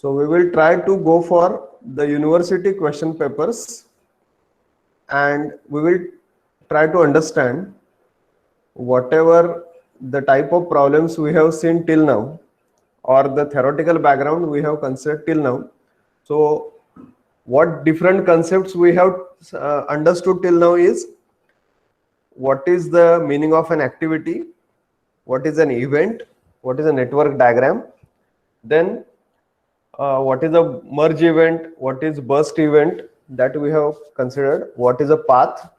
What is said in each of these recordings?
So we will try to go for the university question papers, and we will try to understand whatever the type of problems we have seen till now, or the theoretical background we have considered till now. So what different concepts we have understood till now is what is the meaning of an activity, what is an event, what is a network diagram, then what is a merge event, what is burst event, that we have considered, what is a path,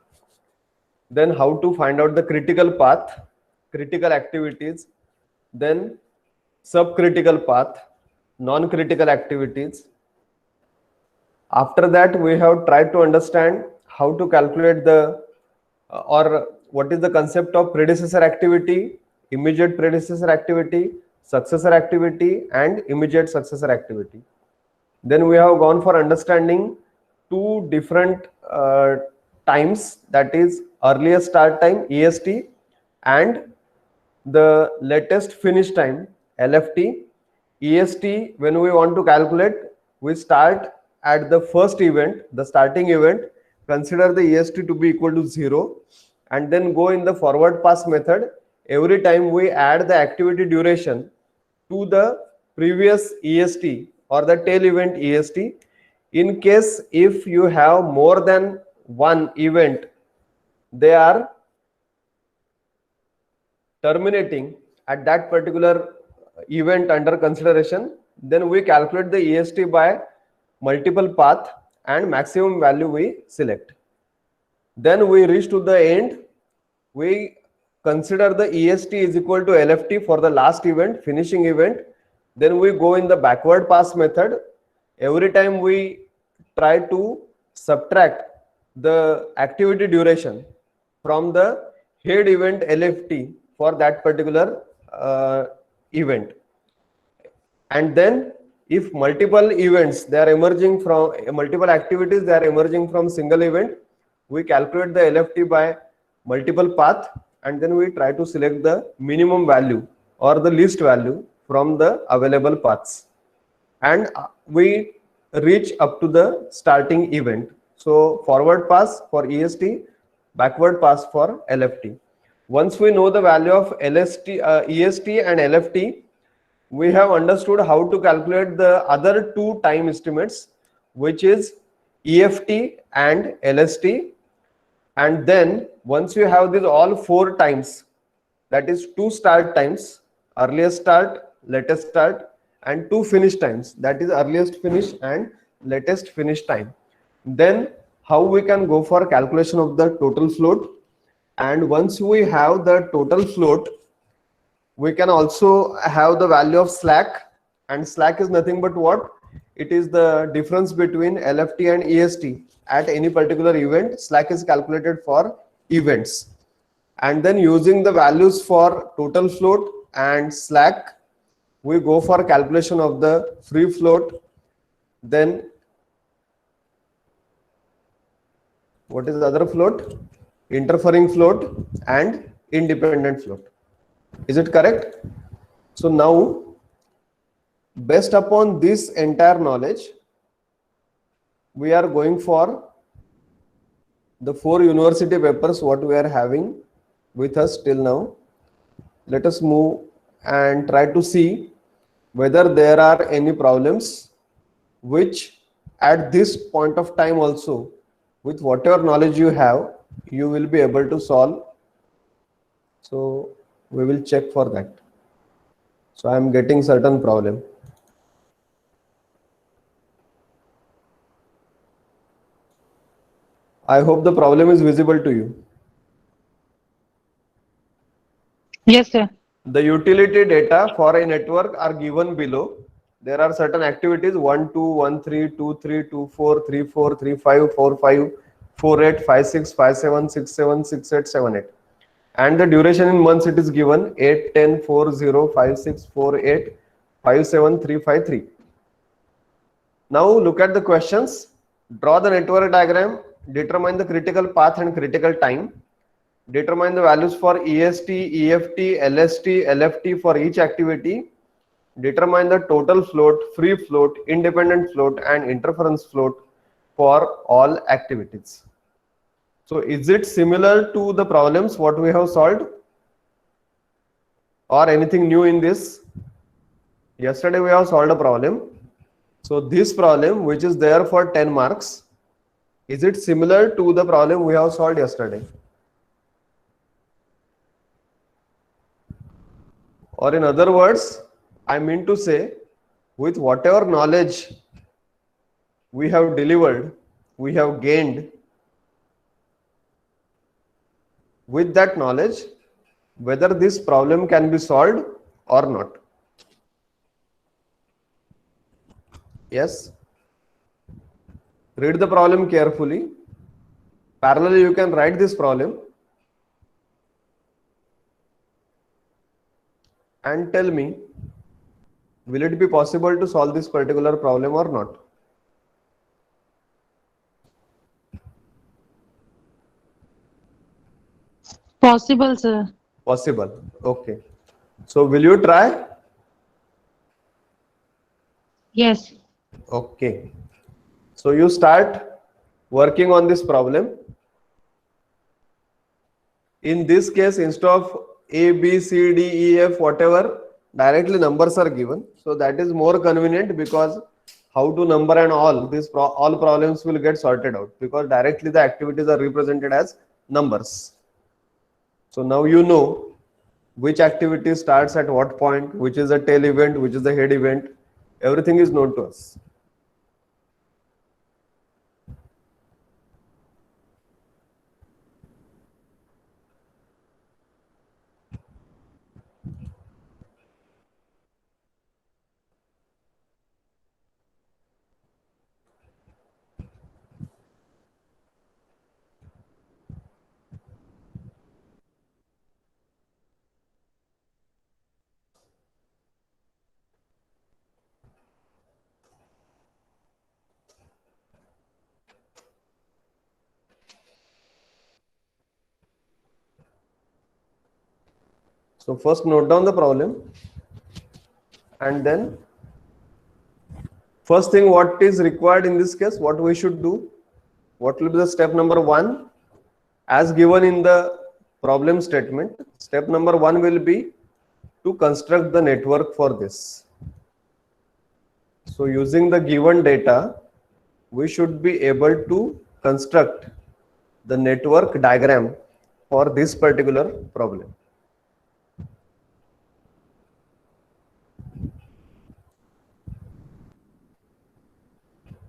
then how to find out the critical path, critical activities, then subcritical path, non-critical activities. After that, we have tried to understand how to calculate the or what is the concept of predecessor activity, immediate predecessor activity, successor activity, and immediate successor activity. Then we have gone for understanding two different times, that is earliest start time EST and the latest finish time LFT. EST, when we want to calculate, we start at the first event, the starting event, consider the EST to be equal to 0, and then go in the forward pass method. Every time we add the activity duration to the previous EST or the tail event EST. In case if you have more than one event, they are terminating at that particular event under consideration, then we calculate the EST by multiple path and maximum value we select. Then we reach to the end, we consider the EST is equal to LFT for the last event, finishing event. Then we go in the backward pass method. Every time we try to subtract the activity duration from the head event LFT for that particular event. And then if multiple events, they are emerging from multiple activities, they are emerging from single event, we calculate the LFT by multiple path, and then we try to select the minimum value or the least value from the available paths, and we reach up to the starting event. So forward pass for EST, backward pass for LFT. Once we know the value of EST and LFT, we have understood how to calculate the other two time estimates, which is EFT and LST. And then once you have these all four times, that is two start times, earliest start, latest start, and two finish times, that is earliest finish and latest finish time, then how we can go for calculation of the total float. And once we have the total float, we can also have the value of slack, and slack is nothing but what? It is the difference between LFT and EST at any particular event. Slack is calculated for events, and then using the values for total float and slack, we go for calculation of the free float. Then what is the other float? Interfering float and independent float. Is it correct? So now, based upon this entire knowledge, we are going for the 4 university papers what we are having with us till now. Let us move and try to see whether there are any problems which at this point of time also, with whatever knowledge you have, you will be able to solve. So we will check for that. So I am getting certain problem. I hope the problem is visible to you. Yes, sir. The utility data for a network are given below. There are certain activities 1, 2, 1, 3, 2, 3, 2, 4, 3, 4, 3, 5, 4, 5, 4, 8, 5, 6, 5, 7, 6, 7, 6, 8, 7, 8. And the duration in months it is given 8, 10, 4, 0, 5, 6, 4, 8, 5, 7, 3, 5, 3. Now look at the questions. Draw the network diagram, determine the critical path and critical time, determine the values for EST, EFT, LST, LFT for each activity, determine the total float, free float, independent float, and interference float for all activities. So is it similar to the problems what we have solved, or anything new in this? Yesterday we have solved a problem. So this problem, which is there for 10 marks, is it similar to the problem we have solved yesterday? Or in other words, I mean to say, with whatever knowledge we have delivered, we have gained, with that knowledge, whether this problem can be solved or not. Yes? Read the problem carefully. Parallelly, you can write this problem and tell me, will it be possible to solve this particular problem or not? Possible, sir. Possible. Okay. So will you try? Yes. Okay. So you start working on this problem. In this case, instead of A, B, C, D, E, F, whatever, directly numbers are given. So that is more convenient, because how to number and all these all problems will get sorted out, because directly the activities are represented as numbers. So now you know which activity starts at what point, which is the tail event, which is the head event. Everything is known to us. So first note down the problem, and then first thing what is required in this case, what we should do, what will be the step number 1 as given in the problem statement. Step number 1 will be to construct the network for this. So using the given data, we should be able to construct the network diagram for this particular problem.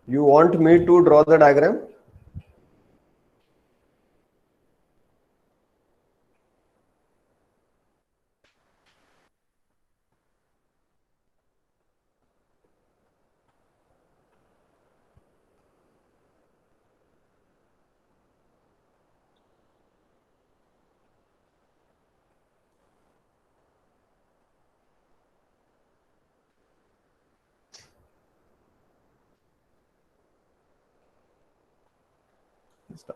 You want me to draw the diagram?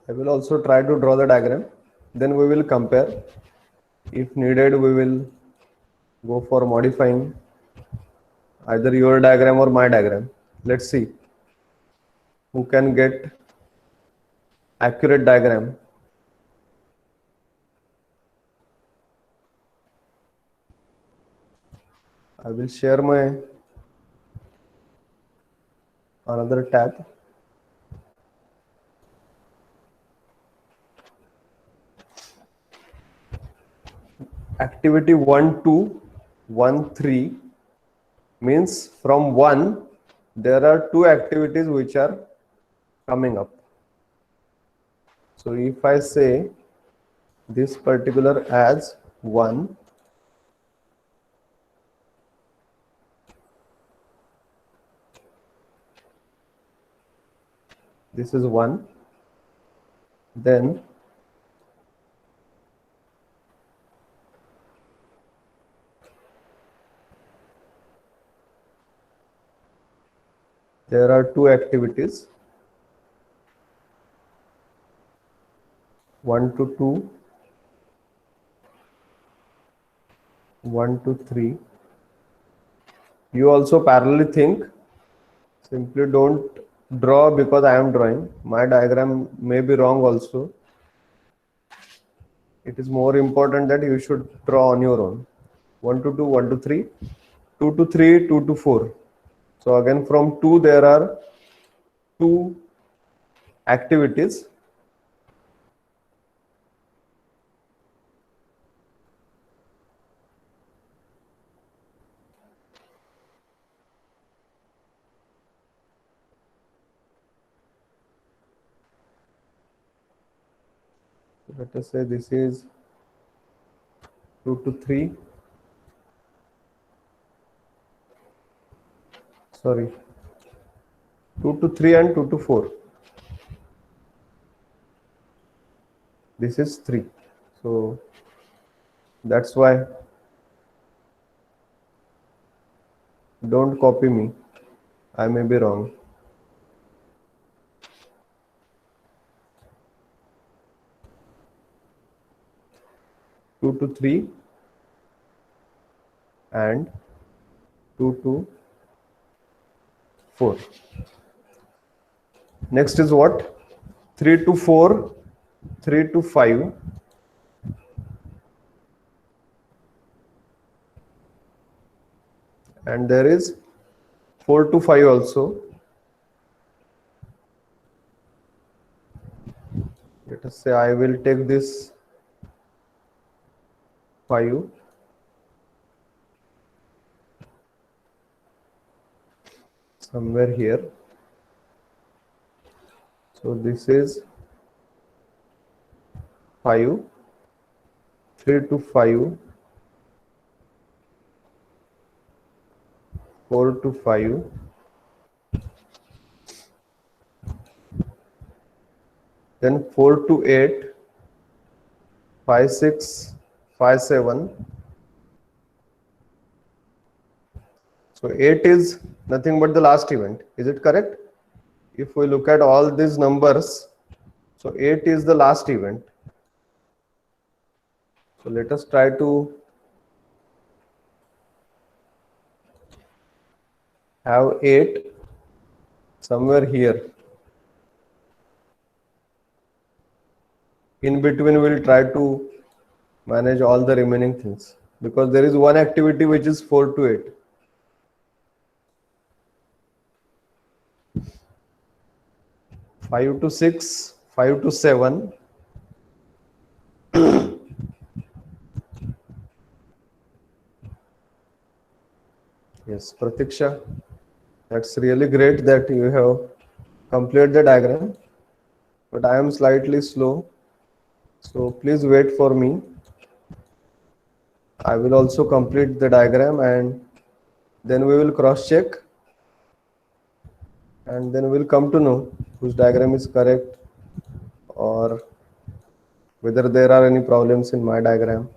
I will also try to draw the diagram. Then we will compare. If needed, we will go for modifying either your diagram or my diagram. Let's see who can get accurate diagram. I will share my another tab. Activity 1, 2, 1, 3 means from 1 there are 2 activities which are coming up. So if I say this particular as 1, this is 1, then there are 2 activities, 1 to 2, 1 to 3, You also parallelly think. Simply don't draw because I am drawing. My diagram may be wrong also. It is more important that you should draw on your own. 1 to 2, 1 to 3, 2 to 3, 2 to 4. So again from 2 there are 2 activities. Let us say this is 2 to 3. Sorry, 2 to 3 and 2 to 4. This is 3. So that's why don't copy me. I may be wrong. Two to 3 and 2 to 4. Next is what? 3 to 4, 3 to 5. And there is 4 to 5 also. Let us say I will take this 5 somewhere here. So this is 5, 3 to 5, 4 to 5, then 4 to 8, 5, 6, 5, 7. So 8 is nothing but the last event. Is it correct? If we look at all these numbers, so 8 is the last event. So let us try to have 8 somewhere here. In between, we will try to manage all the remaining things because there is one activity which is 4 to 8. Five to 6, 5 to 7. Yes, Pratiksha, that's really great that you have completed the diagram, but I am slightly slow, so please wait for me. I will also complete the diagram and then we will cross check and then we'll come to know whose diagram is correct or whether there are any problems in my diagram.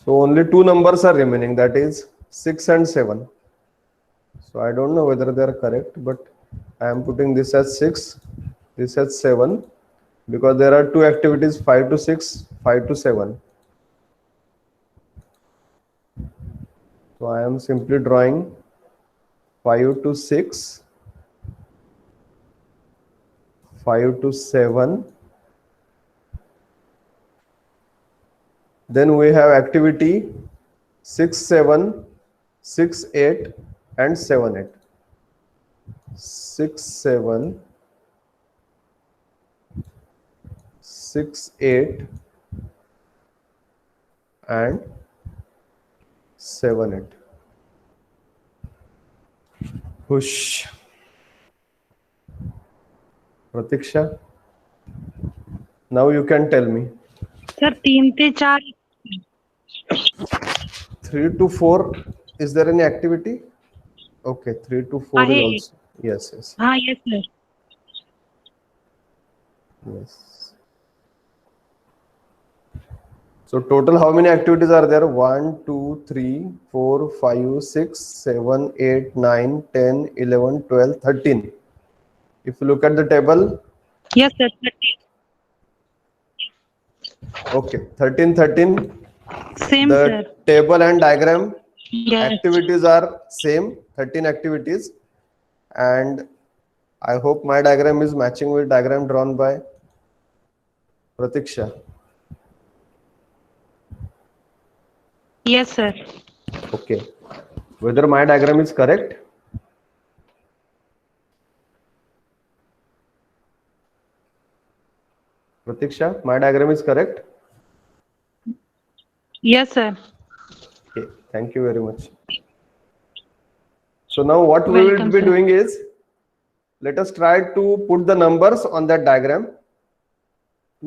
So only 2 numbers are remaining, that is 6 and 7. So I don't know whether they are correct, but I am putting this as 6, this as 7, because there are 2 activities, 5 to 6, 5 to 7. So I am simply drawing 5 to 6, 5 to 7. Then we have activity 6, 7, 6, 8 and 7, 8. 6, 7, 6, 8 and 7, 8. Push. Pratiksha, now you can tell me. Sir 3 ते 4 3 to 4, is there any activity? Okay, 3 to 4 is आहे. also. Yes, yes, हाँ yes sir. yes. So total how many activities are there? 1, 2, 3, 4, 5, 6, 7, 8, 9, 10, 11, 12, 13. If you look at the table, Yes sir. 30. okay, 13, 13. Same, The sir. table and diagram Yes. activities are same, 13 activities, and I hope my diagram is matching with diagram drawn by Pratiksha. Yes, sir. Okay. Whether my diagram is correct? Pratiksha, my diagram is correct? Yes, sir. Okay, thank you very much. So now what we will Welcome, be sir. doing is, let us try to put the numbers on that diagram,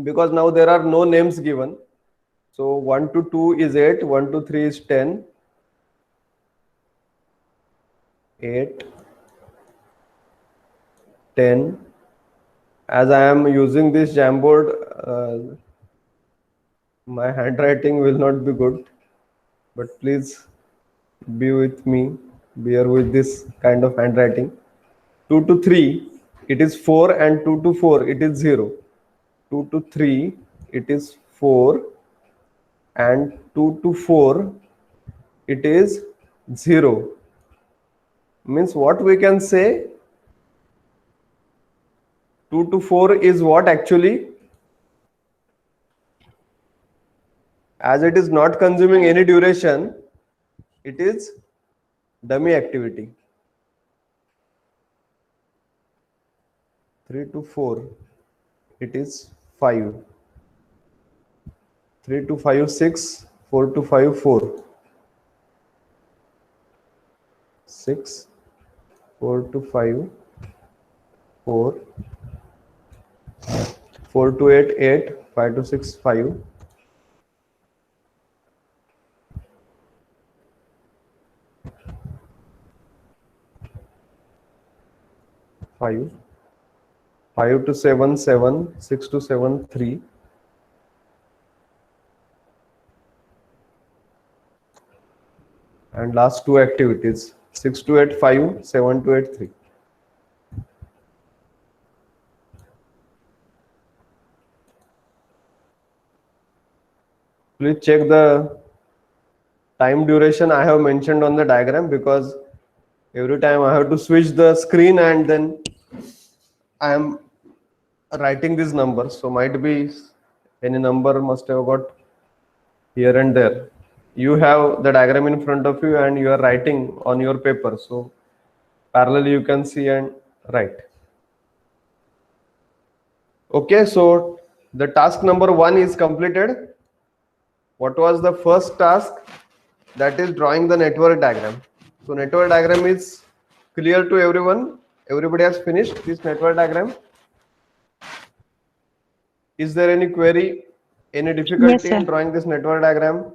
because now there are no names given. So 1 to 2 is 8, 1 to 3 is 10, 8, 10. As I am using this Jamboard, my handwriting will not be good, but please be with me, bear with this kind of handwriting. 2 to 3, it is 4, and 2 to 4, it is 0. 2 to 3, it is 4, and 2 to 4, it is 0. Means what we can say, 2 to 4 is what actually? As it is not consuming any duration, it is dummy activity. 3 to 4, it is 5. 3 to 5, 6. 4 to 5, 4. 6. 4 to 5, 4. 4 to 8, 8. 5 to 6, 5. 5. 5 to 7, 7. 6 to 7, 3. And last two activities, 6 to 8, 5. 7 to 8, 3. Please check the time duration I have mentioned on the diagram, because every time I have to switch the screen and then I am writing these numbers. So might be any number must have got here and there. You have the diagram in front of you and you are writing on your paper. So parallelly you can see and write. Okay, so the task number 1 is completed. What was the first task? That is drawing the network diagram. So network diagram is clear to everyone. Everybody has finished this network diagram. Is there any query, any Yes, difficulty sir. in drawing this network diagram?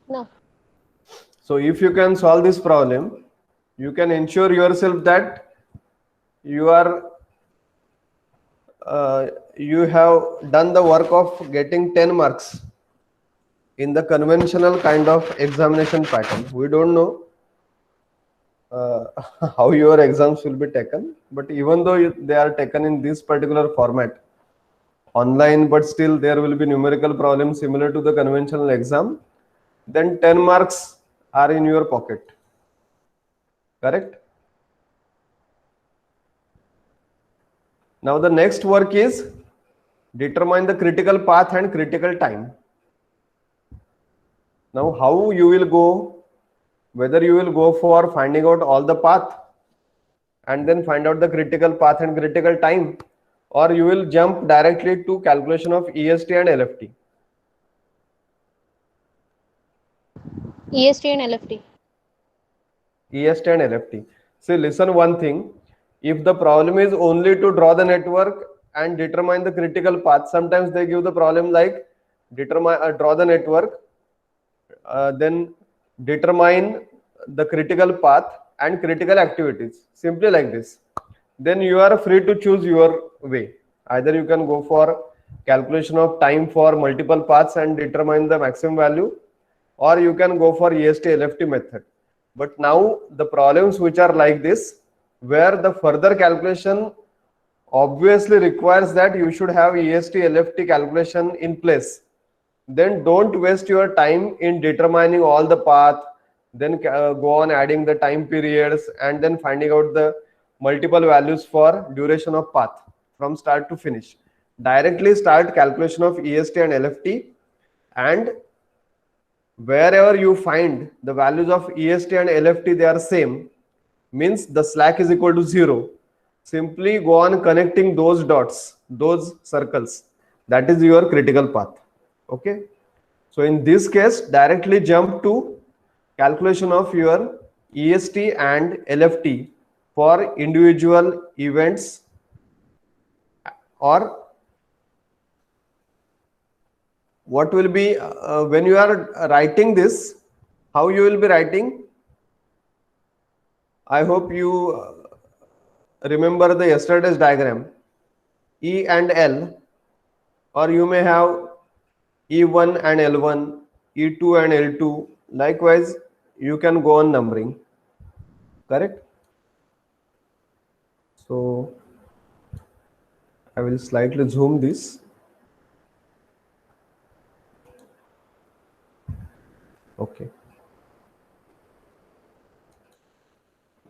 No. So if you can solve this problem, you can ensure yourself that you are you have done the work of getting 10 marks in the conventional kind of examination pattern. We don't know uh, how your exams will be taken, but even though they are taken in this particular format online, but still there will be numerical problems similar to the conventional exam, then 10 marks are in your pocket. Correct? Now the next work is determine the critical path and critical time. Now how you will go, whether you will go for finding out all the path and then find out the critical path and critical time, or you will jump directly to calculation of EST and LFT. EST and LFT. EST and LFT. See, listen one thing. If the problem is only to draw the network and determine the critical path, sometimes they give the problem like draw the network, then determine the critical path and critical activities. Simply like this. Then you are free to choose your way. Either you can go for calculation of time for multiple paths and determine the maximum value, or you can go for EST LFT method. But now the problems which are like this, where the further calculation obviously requires that you should have EST LFT calculation in place. Then don't waste your time in determining all the path, then go on adding the time periods and then finding out the multiple values for duration of path from start to finish. Directly start calculation of EST and LFT, and wherever you find the values of EST and LFT they are same, means the slack is equal to 0, simply go on connecting those dots, those circles, that is your critical path. Okay, so in this case directly jump to calculation of your EST and LFT for individual events, or what will be when you are writing this, how you will be writing. I hope you remember the yesterday's diagram, E and L, or you may have E1 and L1, E2 and L2. Likewise, you can go on numbering, correct? So I will slightly zoom this. Okay.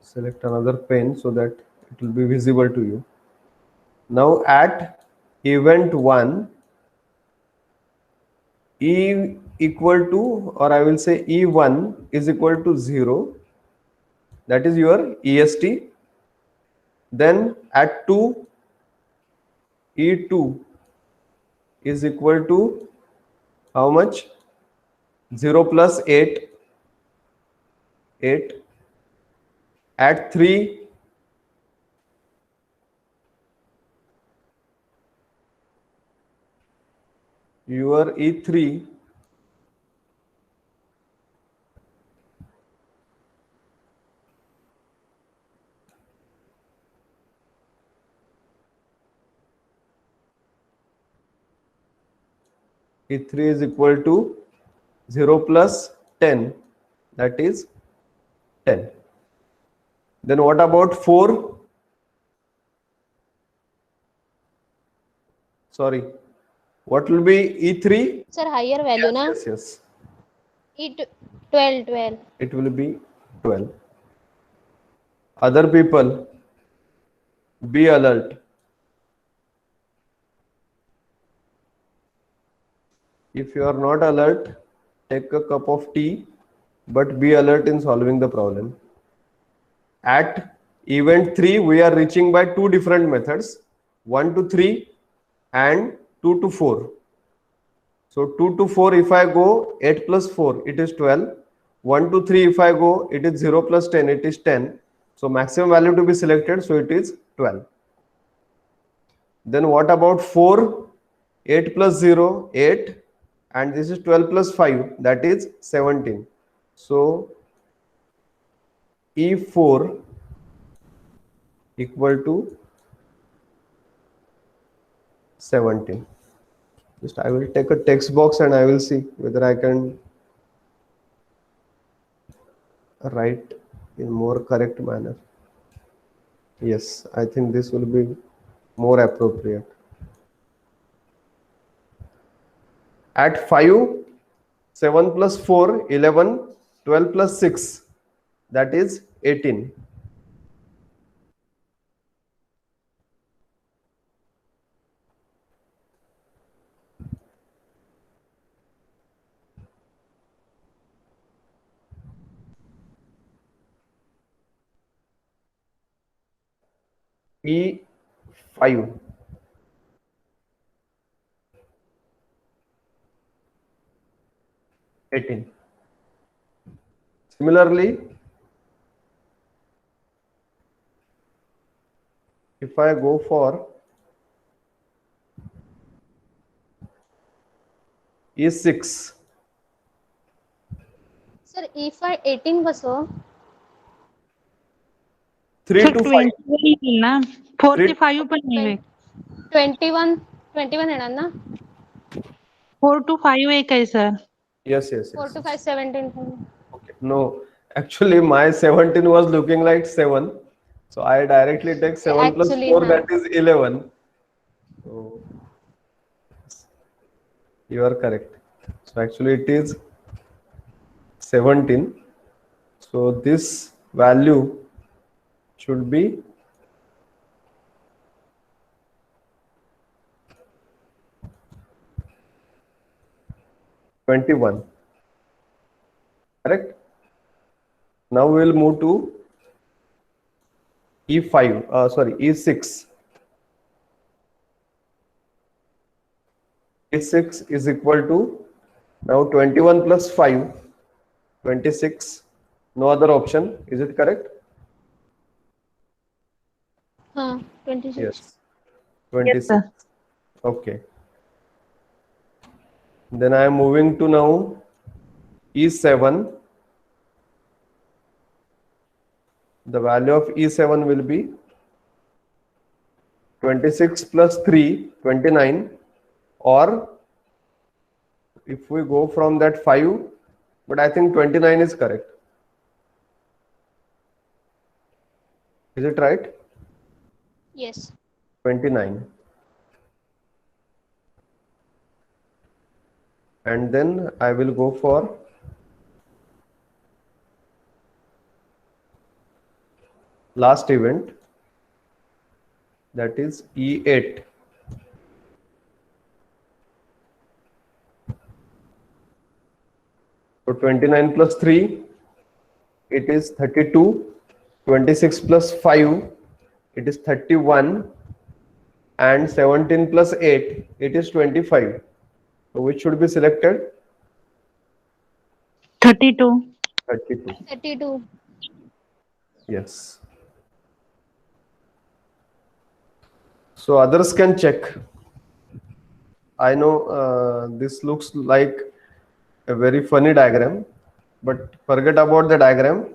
Select another pen so that it will be visible to you. Now at event 1, E equal to, or I will say E1 is equal to 0. That is your EST. Then at 2, E2 is equal to how much? 0 plus 8. 8. At 3, your E3 E3 is equal to 0 plus 10, that is 10. Then what about 4? Sorry, what will be E3? Sir, higher value na? Yes, yes. E12. It will be 12. Other people, be alert. If you are not alert, take a cup of tea, but be alert in solving the problem. At event 3, we are reaching by two different methods, 1 to 3 and 2 to 4. So 2 to 4, if I go 8 plus 4, it is 12. 1 to 3, if I go, it is 0 plus 10, it is 10. So maximum value to be selected, so it is 12. Then what about 4? 8 plus 0, 8. And this is 12 plus 5, that is 17. So E4 equal to 17. Just I will take a text box and I will see whether I can write in more correct manner. Yes, I think this will be more appropriate. At 5, 7 plus 4, 11, 12 plus 6, that is 18. E5. Similarly, if I go for E6, Sir, E5 18 कसं? 3 sir to 5. 20 येईल ना, 4 ते 5 पण नाही. 21 येणार ना? 4 to 5 एक आहे sir. Yes. 4 to 5, 17. Okay. No, actually my 17 was looking like 7. So I directly take 7 plus Actually, 4, huh. that is 11. So you are correct. So actually it is 17. So this value should be 21. Correct? Now we will move to E5, sorry, E6. E6 is equal to now 21 plus 5, 26. No other option. Is it correct? Huh. 26. Yes. Yes, 26. sir. Okay. Then I am moving to now E7. The value of E7 will be 26 plus 3, 29, or if we go from that 5, but I think 29 is correct. Is it right? Yes. 29. And then I will go for last event, that is E8. So 29 plus 3, it is 32. 26 plus 5, it is 31. And 17 plus 8, it is 25. So which should be selected? 32. 32. 32. Yes. So others can check. I know this looks like a very funny diagram, but forget about the diagram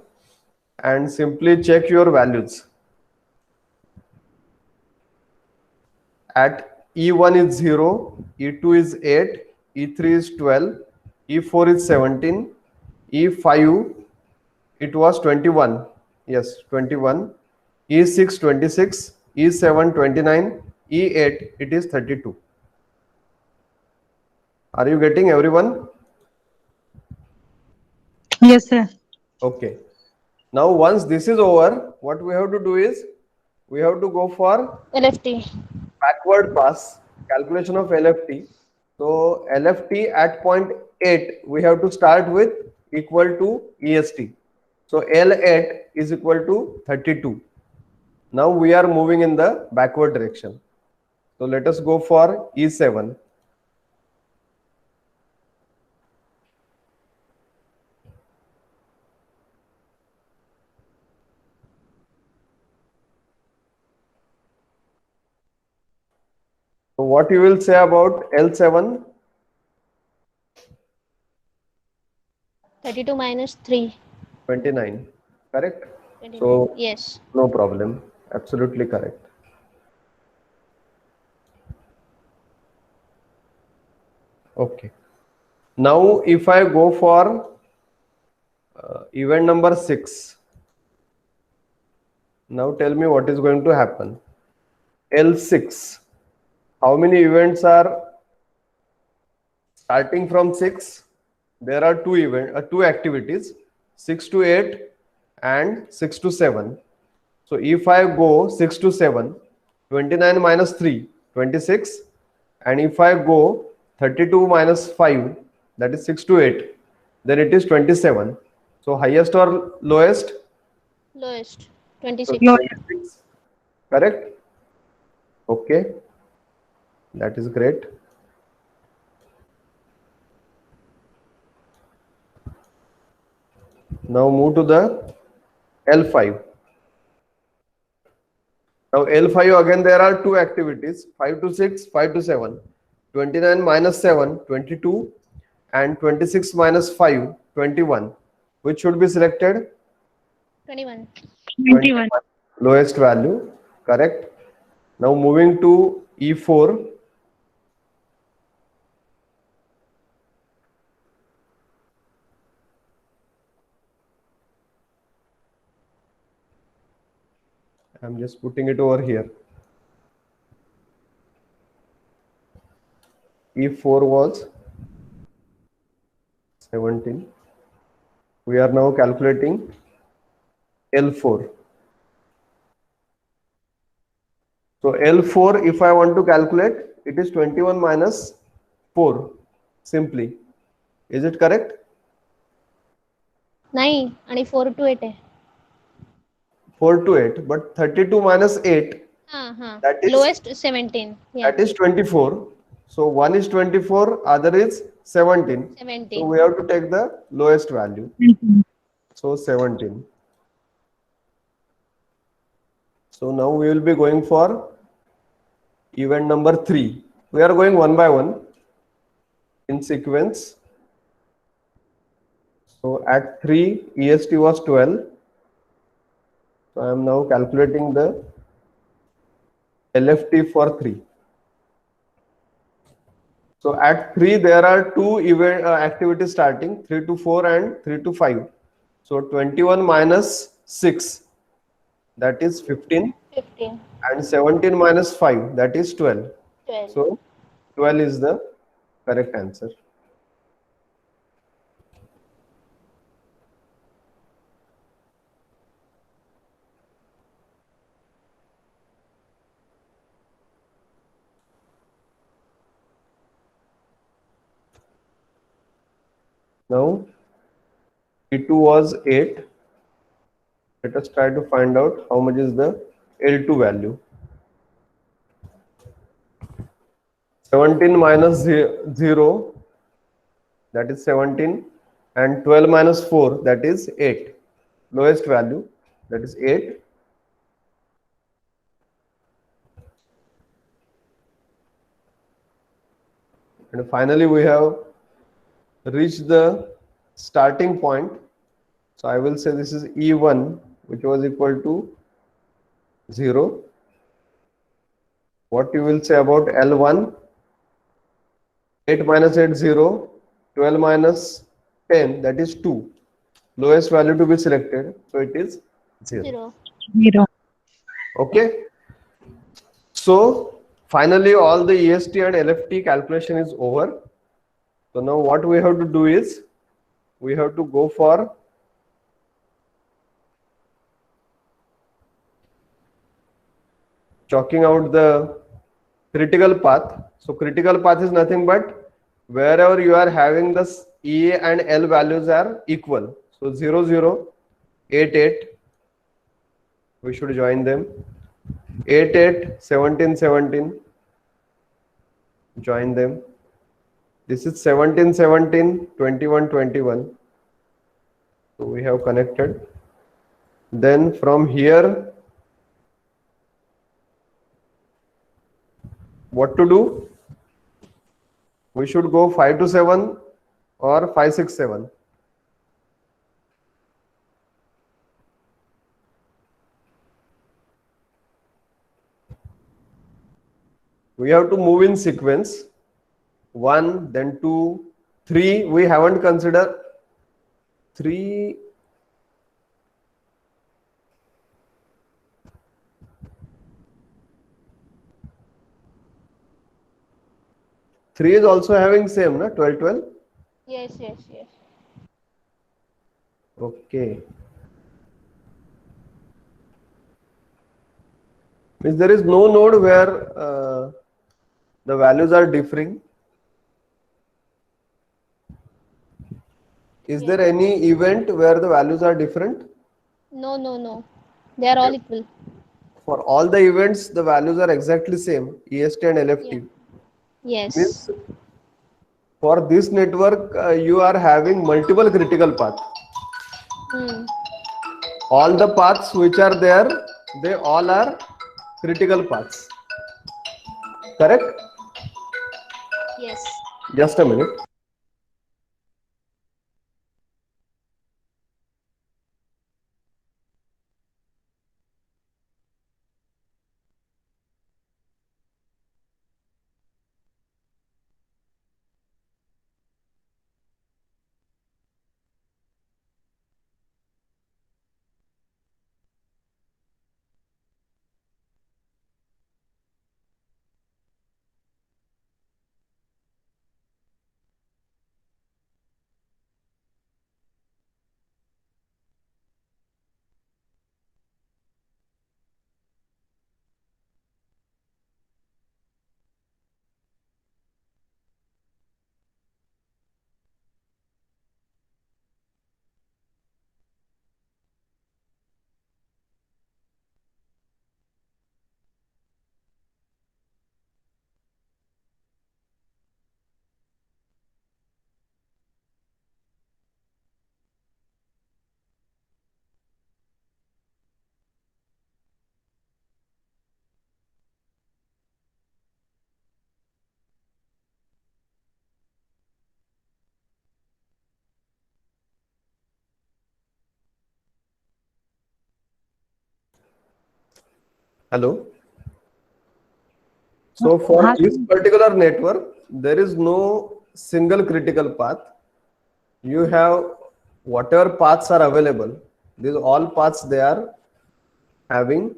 and simply check your values. At E1 is 0, E2 is 8, E3 is 12, E4 is 17, E5 it was 21. Yes, 21. E6 26, E7 29, E8 it is 32. Are you getting everyone? Yes, sir. Okay. Now once this is over, what we have to do is we have to go for LFT. backward pass, calculation of LFT. So LFT at point 8 we have to start with equal to EST. So L8 is equal to 32. Now we are moving in the backward direction. So let us go for E7. So what you will say about L7? 32 minus 3. 29. Correct? 29. So Yes. no problem. Absolutely correct. Okay. Now if I go for event number 6, now tell me what is going to happen. L6. How many events are starting from 6? There are two activities, 6 to 8 and 6 to 7. So if I go 6 to 7, 29 minus 3, 26. And if I go 32 minus 5, that is 6 to 8, then it is 27. So highest or lowest? Lowest. So 26. Low. 26. Correct? Okay. That is great. Now move to the L5. Now L5 again there are two activities, 5 to 6, 5 to 7. 29 minus 7, 22, and 26 minus 5, 21. Which should be selected? 21. 21. Lowest value. Correct. Now moving to E4. I'm just putting it over here. E4 was 17. We are now calculating L4. So L4, if I want to calculate, it is 21 minus 4, simply. Is it correct? नाही आणि 4 to 8 आहे. 4 to 8, but 32 minus 8, हा that is lowest 17. Yeah, that is 24. So one is 24, other is 17. So 17. we have to take the lowest value. So 17. So now we will be going for event number 3. We are going one by one in sequence. So at 3, EST was 12. So I am now calculating the LFT for 3. So at 3, there are two event activities starting, 3 to 4 and 3 to 5. So 21 minus 6, that is 15, 15. and 17 minus 5, that is 12. 12. So 12 is the correct answer. Now T2 was 8. Let us try to find out how much is the L2 value. 17 minus 0, that is 17, and 12 minus 4, that is 8. Lowest value, that is 8. And finally we have reached the starting point. So I will say this is E1, which was equal to 0. What you will say about L1? 8 minus 8, 0. 12 minus 10, that is 2. Lowest value to be selected, so it is 0. 0. 0. Okay. So finally all the EST and LFT calculation is over. So now what we have to do is we have to go for chalking out the critical path. So critical path is nothing but wherever you are having the E and L values are equal. So 0, 0, 8, 8, we should join them. 8, 8, 17, 17, join them. This is 17, 17, 21, 21. So we have connected. Then from here, what to do? We should go 5 to 7 or 5, 6, 7. We have to move in sequence. 1, then 2, 3. We haven't considered 3. 3 is also having same, na? 12, 12. Yes, yes, yes. Okay. Means there is no node where the values are differing. Is there any event where the values are different? No, no, no. They are all equal. For all the events, the values are exactly same, EST and LFT. Yes. Means for this network, you are having multiple critical paths. All the paths which are there, they all are critical paths. Correct? Yes. Just a minute. Hello. So for हाँ this sir. particular network, there is no single critical path. You have whatever paths are available. These all paths they are having,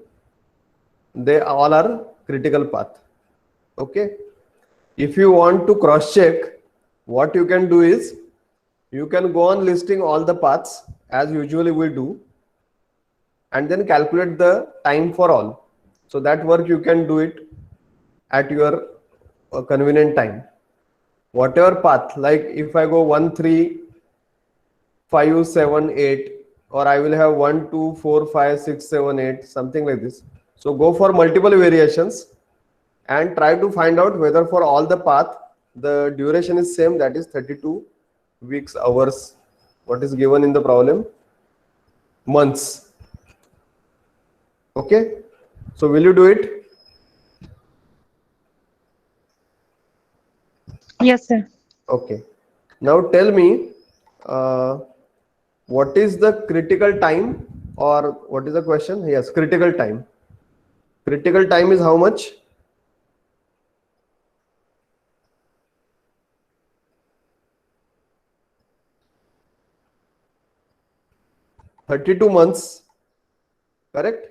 they all are critical path. Okay. If you want to cross check, what you can do is you can go on listing all the paths as usually we do, and then calculate the time for all. So that work you can do it at your convenient time. Whatever path, like if I go 1 3 5 7 8, or I will have 1 2 4 5 6 7 8, something like this. So go for multiple variations and try to find out whether for all the path the duration is same, that is 32 weeks, hours, what is given in the problem, months. Okay, so will you do it? Yes sir. Okay, now tell me, what is the critical time, or what is the question? Yes, critical time. Critical time is how much? $32 months, correct?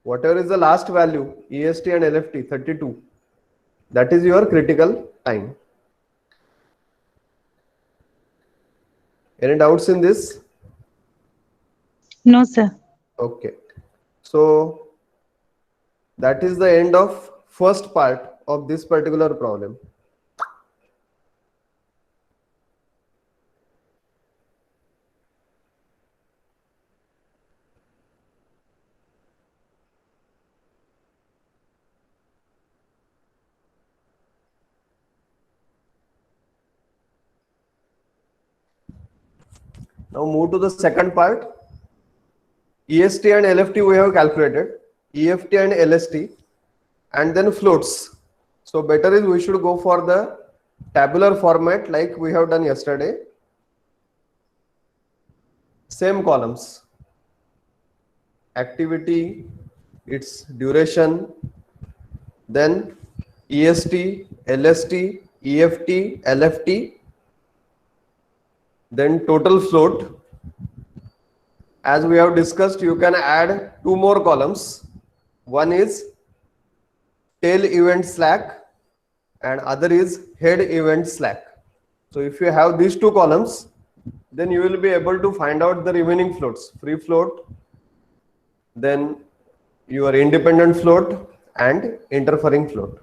Whatever is the last value, EST and LFT, 32, that is your critical time. Any doubts in this? No sir. Okay, so that is the end of first part of this particular problem. Now move to the second part. EST and LFT we have calculated, EFT and LST, and then floats. So better is we should go for the tabular format like we have done yesterday. Same columns, activity, its duration, then EST, LST, EFT, LFT, then total float. As we have discussed, you can add two more columns. One is tail event slack and other is head event slack. So if you have these two columns, then you will be able to find out the remaining floats, free float, then your independent float and interfering float.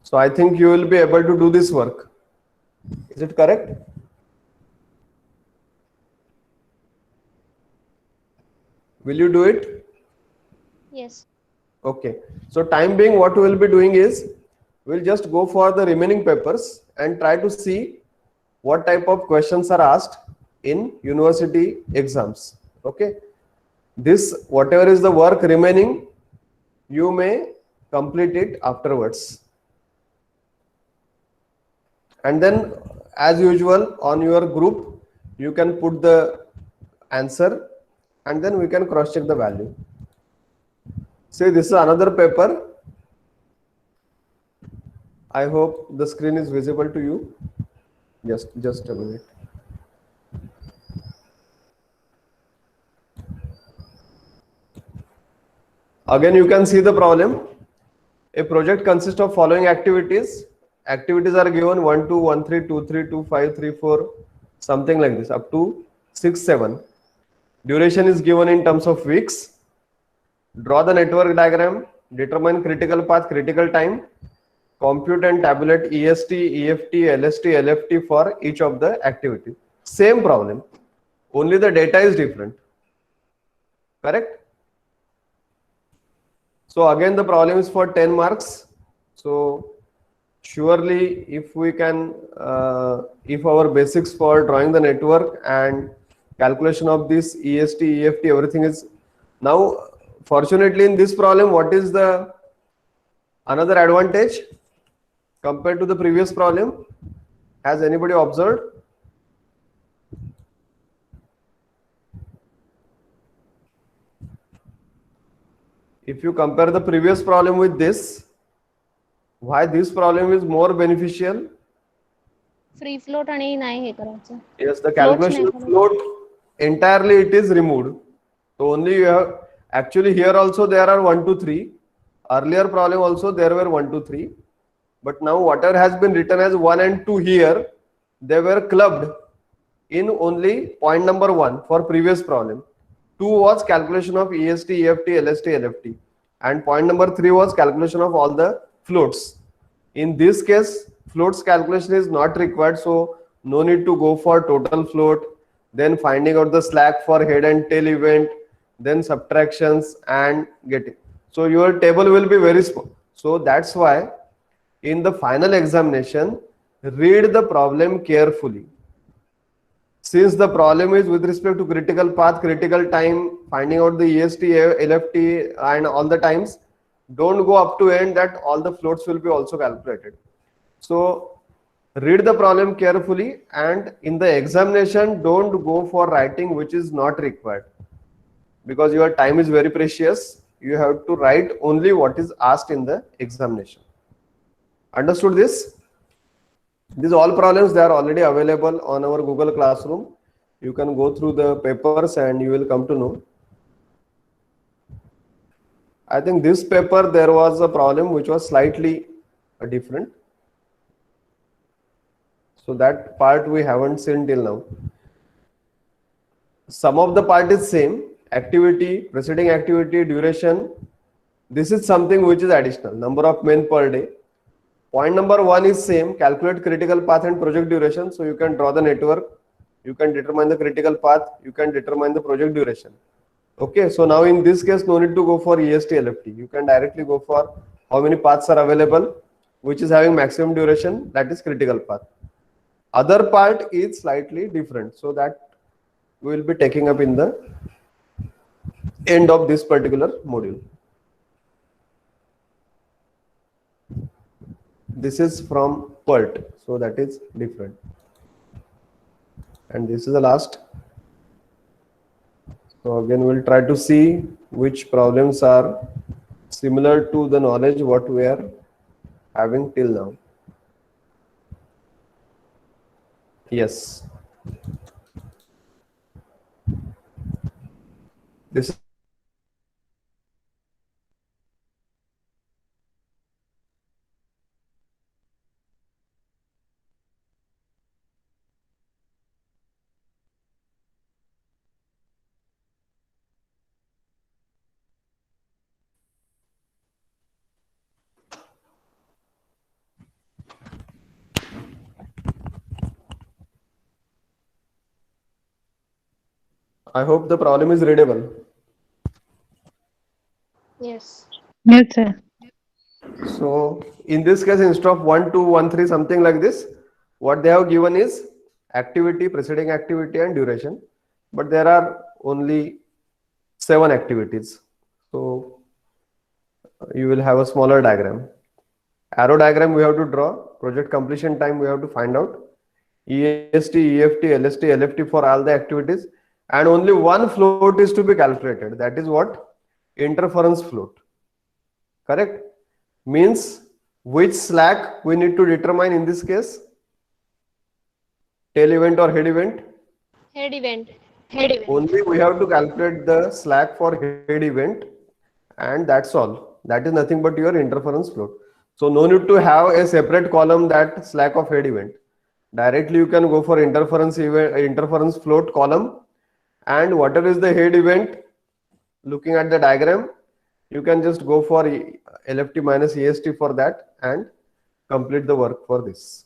So I think you will be able to do this work. Is it correct? Will you do it? Yes. Okay. So time being, what we will be doing is, we'll just go for the remaining papers and try to see what type of questions are asked in university exams. Okay. This, whatever is the work remaining, you may complete it afterwards. And then as usual on your group, you can put the answer and then we can cross check the value. See, this is another paper. I hope the screen is visible to you. Just a minute. Again, you can see the problem. A project consists of following activities. Activities are given 1 2 1 3 2 3 2 5 3 4, something like this, up to 6 7. Duration is given in terms of weeks. Draw the network diagram, determine critical path, critical time, compute and tabulate EST, EFT, LST, LFT for each of the activity. Same problem, only the data is different. Correct? So again, the problem is for 10 marks. So surely if we can, if our basics for drawing the network and calculation of this EST, EFT, everything is now, fortunately in this problem, what is the another advantage? compared to the previous problem? Has anybody observed? If you compare the previous problem with this, why this problem is more beneficial? Free float आणि नाही हे करायचं. Yes, the Floats calculation नाही of करायचं. float entirely it is removed. So only you have, actually here also there are 1 2 3. Earlier problem also there were 1 2 3. But now whatever has been written as 1 and 2 here, they were clubbed in only point number 1 for previous problem. 2 was calculation of EST, EFT, LST, LFT, and point number 3 was calculation of all the floats. In this case, floats calculation is not required, so no need to go for total float, then finding out the slack for head and tail event, then subtractions and getting. So your table will be very small. So that's why in the final examination, read the problem carefully. Since the problem is with respect to critical path, critical time, finding out the EST, LFT and all the times, don't go up to end that all the floats will be also calculated. So read the problem carefully, and in the examination, don't go for writing which is not required, because your time is very precious. You have to write only what is asked in the examination. Understood this? These all problems, they are already available on our Google Classroom. You can go through the papers and you will come to know. I think this paper there was a problem which was slightly different. So that part we haven't seen till now. Some of the part is same, activity, preceding activity, duration. This is something which is additional, number of men per day. Point number 1 is same, calculate critical path and project duration. So you can draw the network, you can determine the critical path, you can determine the project duration. Okay, so now in this case, no need to go for EST, LFT. You can directly go for how many paths are available, which is having maximum duration, that is critical path. Other part is slightly different. So that we will be taking up in the end of this particular module. This is from PERT, so that is different. And this is the last. So again, we'll try to see which problems are similar to the knowledge what we are having till now. Yes. This I hope the problem is readable. Yes. Yes, sir. So in this case, instead of 1 2 1 3 something like this, what they have given is activity, preceding activity and duration, but there are only 7 activities. So you will have a smaller diagram. Arrow diagram we have to draw, project completion time we have to find out, EST, EFT, LST, LFT for all the activities, and only one float is to be calculated. That is what? Interference float. Correct? Means which slack we need to determine in this case? Tail event or head event? Head event. Head event. Only we have to calculate the slack for head event, and that's all. That is nothing but your interference float. So no need to have a separate column that slack of head event. Directly you can go for interference event, interference float column, and whatever is the head event, looking at the diagram, you can just go for LFT minus EST for that and complete the work for this.